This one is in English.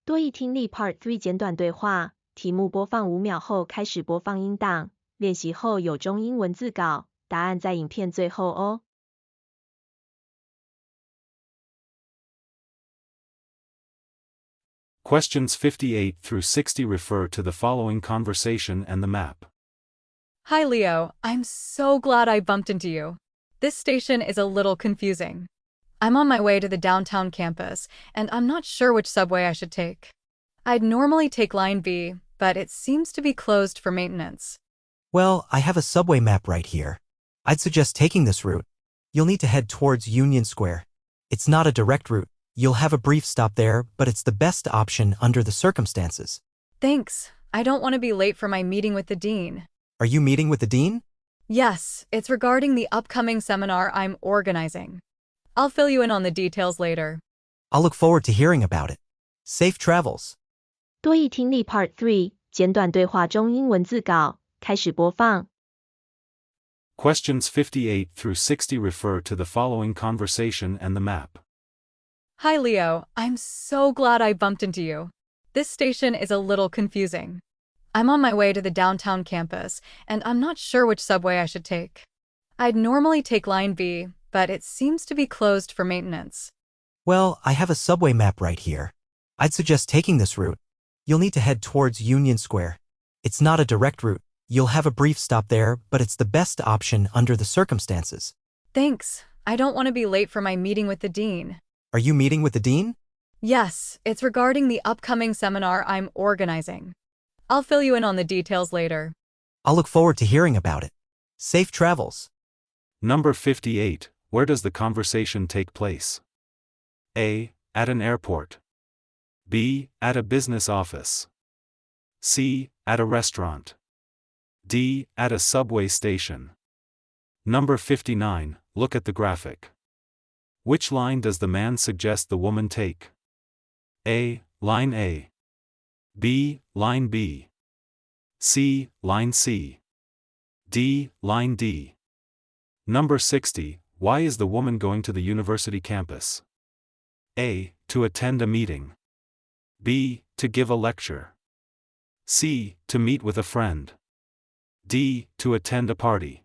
多益听力 Part 3简短对话，题目播放5秒后开始播放音档，练习后有中英文字稿，答案在影片最后哦。Questions 58 through 60 refer to the following conversation and the map. Hi Leo, I'm so glad I bumped into you. This station is a little confusing. I'm on my way to the downtown campus, and I'm not sure which subway I should take. I'd normally take line B, but it seems to be closed for maintenance. Well, I have a subway map right here. I'd suggest taking this route. You'll need to head towards Union Square. It's not a direct route. You'll have a brief stop there, but it's the best option under the circumstances. Thanks. I don't want to be late for my meeting with the dean. Are you meeting with the dean? Yes, it's regarding the upcoming seminar I'm organizing. I'll fill you in on the details later. I'll look forward to hearing about it. Safe travels. 多益听力 Part 3简短对话中英文字稿开始播放。Questions 58 through 60 refer to the following conversation and the map. Hi Leo, I'm so glad I bumped into you. This station is a little confusing. I'm on my way to the downtown campus, and I'm not sure which subway I should take. I'd normally take line B, but it seems to be closed for maintenance. Well, I have a subway map right here. I'd suggest taking this route. You'll need to head towards Union Square. It's not a direct route. You'll have a brief stop there, but it's the best option under the circumstances. Thanks. I don't want to be late for my meeting with the dean. Are you meeting with the dean? Yes, it's regarding the upcoming seminar I'm organizing. I'll fill you in on the details later. I'll look forward to hearing about it. Safe travels. Number 58. Where does the conversation take place? A. At an airport. B. At a business office. C. At a restaurant. D. At a subway station. Number 59. Look at the graphic. Which line does the man suggest the woman take? A. Line A. B. Line B. C. Line C. D. Line D. Number 60. Why is the woman going to the university campus? A. To attend a meeting. B. To give a lecture. C. To meet with a friend. D. To attend a party.